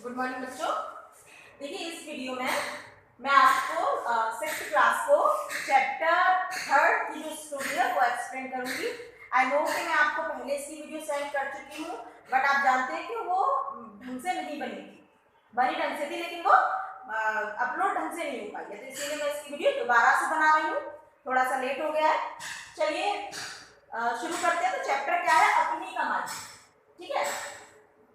Good morning बच्चों। देखिए इस वीडियो में मैं आपको 6th क्लास को चैप्टर 3 की जो स्टोरी है वो एक्सप्लेन करूंगी। आई नो कि मैं आपको पहले इसकी वीडियो सेंड कर चुकी हूँ, बट आप जानते हैं कि वो ढंग से नहीं बनेगी। बनी ढंग से थी लेकिन वो अपलोड ढंग से नहीं हो पाई है, तो इसीलिए मैं इसकी वीडियो दोबारा से बना रही हूँ। थोड़ा सा लेट हो गया है। चलिए शुरू करते हैं। तो चैप्टर क्या है? अपनी कमाई। ठीक है,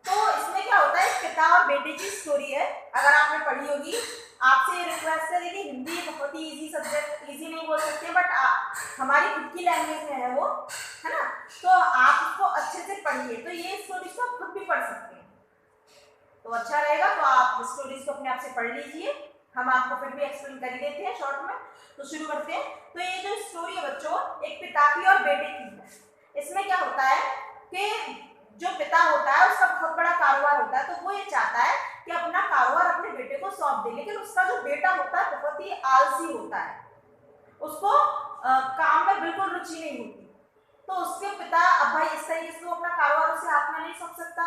तो इसमें क्या होता है, पिता और बेटे की स्टोरी है। अगर आपने पढ़ी होगी, आपसे ये रिक्वेस्ट है, देखिए हिंदी बहुत ही इजी सब्जेक्ट, इजी नहीं बोल सकते बट हमारी खुद की लैंग्वेज में है वो, है ना। तो आप उसको अच्छे से पढ़िए, तो ये स्टोरीज को खुद भी पढ़ सकते हैं तो अच्छा रहेगा। तो आप स्टोरीज को अपने आप से पढ़ लीजिए, हम आपको फिर भी एक्सप्लेन कर ही देते हैं शॉर्ट में। तो शुरू करते हैं। तो ये जो स्टोरी है बच्चों, एक पिता की और बेटे की है। इसमें क्या होता है कि जो पिता होता है उसका बहुत बड़ा कारोबार होता है, तो वो ये चाहता है कि अपना कारोबार अपने बेटे को सौंप दे, लेकिन उसका जो बेटा होता है बहुत ही आलसी होता है, उसको काम में बिल्कुल रुचि नहीं होती। तो उसके पिता, अब भाई इस तरीके से वो अपना कारोबार उसे हाथ में नहीं सौंप सकता,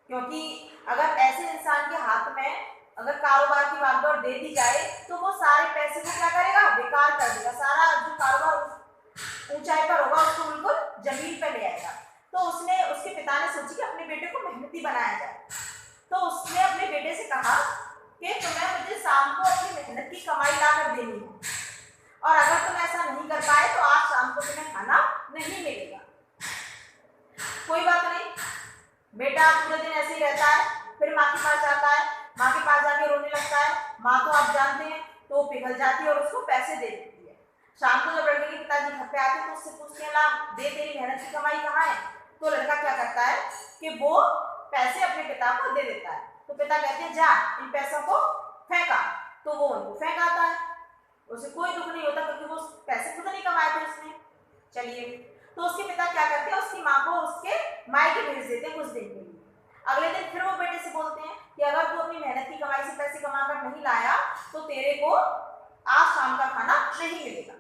क्योंकि अगर ऐसे इंसान के हाथ में अगर कारोबार की भागदौड़ दे दी जाए तो वो सारे पैसे को क्या करेगा, बेकार कर देगा। सारा जो कारोबार ऊंचाई पर होगा उसको बिल्कुल जमीन पर ले आएगा। तो उसने, उसके पिता ने सोची कि अपने बेटे को मेहनती बनाया जाए। तो उसने अपने बेटे से कहा कि तुम्हें मुझे शाम को अपनी मेहनत की कमाई ला कर देनी है, और अगर तुम ऐसा नहीं कर पाए तो आज शाम को तुम्हें खाना नहीं मिलेगा। कोई बात नहीं, बेटा पूरे दिन ऐसे ही रहता है, फिर माँ के पास जाता है, माँ के पास जाके रोने लगता है। माँ तो आप जानते हैं तो पिघल जाती है और उसको पैसे दे देती है। शाम को जब लड़के के पिताजी घर पे आते हैं तो उससे पूछते हैं, ला दे, तेरी मेहनत की कमाई कहाँ है? तो लड़का क्या करता है कि वो पैसे अपने पिता को दे देता है। तो पिता कहते हैं, जा इन पैसों को फेंका। तो वो उनको फेंक आता है, उसे कोई दुख नहीं होता क्योंकि वो पैसे खुद नहीं कमाए थे उसने। चलिए, तो उसके पिता क्या करते हैं, उसकी माँ को उसके मायके भेज देते हैं कुछ दिन के लिए। अगले दिन फिर वो बेटे से बोलते हैं कि अगर तू अपनी मेहनत की कमाई से पैसे कमाकर नहीं लाया तो तेरे को आज शाम का खाना नहीं मिलेगा।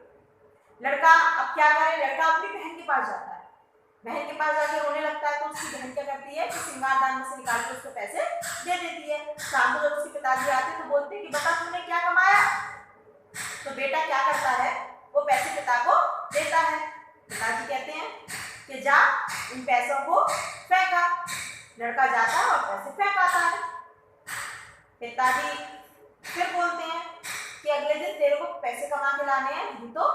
लड़का अब क्या करे, लड़का अपनी बहन के पास जाता है, बहन के पास जाके रोने लगता है। तो उसकी बहन क्या करती है कि सिंगारदान में से निकाल के उसको पैसे दे देती है। शाम को जब उसके पिताजी आते हैं तो बोलते हैं कि बता तूने क्या कमाया? तो बेटा क्या करता है, वो पैसे पिता को देता है। पिताजी कहते हैं कि जा इन पैसों को फेंका। लड़का जाता है और पैसे फेंक आता है। पिताजी फिर बोलते हैं कि अगले दिन तेरे को पैसे कमा के लाने हैं, नहीं तो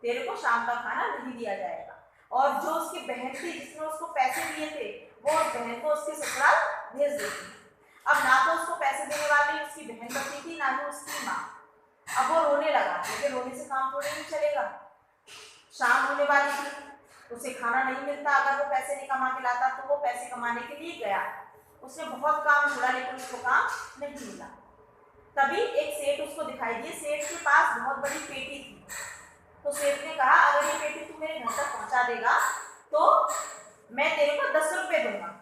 तेरे को शाम का खाना नहीं दिया जाएगा। और जो उसकी बहन थी जिसने उसको पैसे दिए थे, वो उस बहन को उसके ससुराल भेज देती है। अब ना तो उसको पैसे देने वाली उसकी बहन बची थी, ना ही उसकी माँ। अब वो रोने लगा, लेकिन रोने से काम थोड़ी नहीं चलेगा। शाम होने वाली थी, उसे खाना नहीं मिलता। अगर वो पैसे नहीं कमा के लाता तो वो पैसे कमाने के लिए गया, उसने बहुत काम ढूंढा लेकिन उसको काम नहीं मिला। तभी एक सेठ उसको दिखाई दिए। सेठ के पास बहुत बड़ी पेटी थी। तो सेठ ने कहा, अगर ये पेटी तू मेरे घर तक पहुंचा देगा तो मैं तेरे को 10 रुपए दूंगा।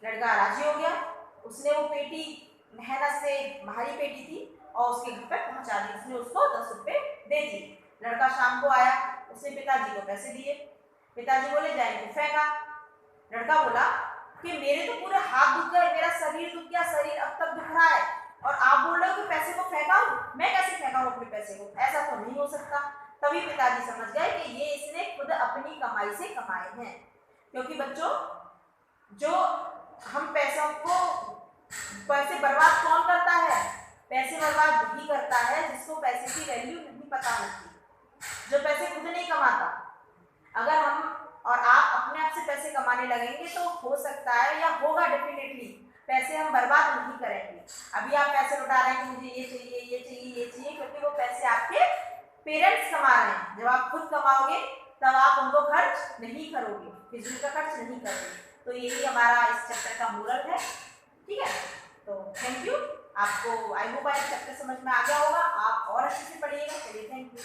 लड़का राजी हो गया। उसने वो पेटी, मेहनत से भारी पेटी थी, और उसके घर पे पहुंचा दी। उसने उसको 10 रुपए दे दिए। लड़का शाम को आया, उसने पिताजी को पैसे दिए। पिताजी बोले जा इनको फेंका। लड़का बोला कि मेरे तो पूरे हाथ दुख गए, मेरा शरीर दुख गया, शरीर अब तक दुख रहा है, और आप बोल रहे हो कि पैसे को फेंका? मैं कैसे फेंकाऊं अपने पैसे को? ऐसा तो नहीं हो सकता। तभी पिताजी समझ गए कि ये इसने खुद अपनी कमाई से कमाए हैं। क्योंकि बच्चों, जो हम पैसों को, पैसे बर्बाद कौन करता है? पैसे बर्बाद वही करता है जिसको पैसे की वैल्यू नहीं पता होती, जो पैसे खुद नहीं कमाता। अगर हम और आप अपने आप से पैसे कमाने लगेंगे तो हो सकता है, या होगा डेफिनेटली, पैसे हम बर्बाद नहीं करेंगे। अभी आप पैसे लुटा रहे हैं कि मुझे ये चाहिए, ये चाहिए, ये चाहिए, क्योंकि वो पैसे आपके पेरेंट्स कमा रहे हैं। जब आप खुद कमाओगे तब आप उनको खर्च नहीं करोगे, फिजूल का खर्च नहीं करोगे। तो यही हमारा इस चैप्टर का मोरल है। ठीक है, तो थैंक यू। आपको आई होप चैप्टर समझ में आ गया होगा। आप और अच्छे से पढ़िएगा। चलिए, थैंक यू।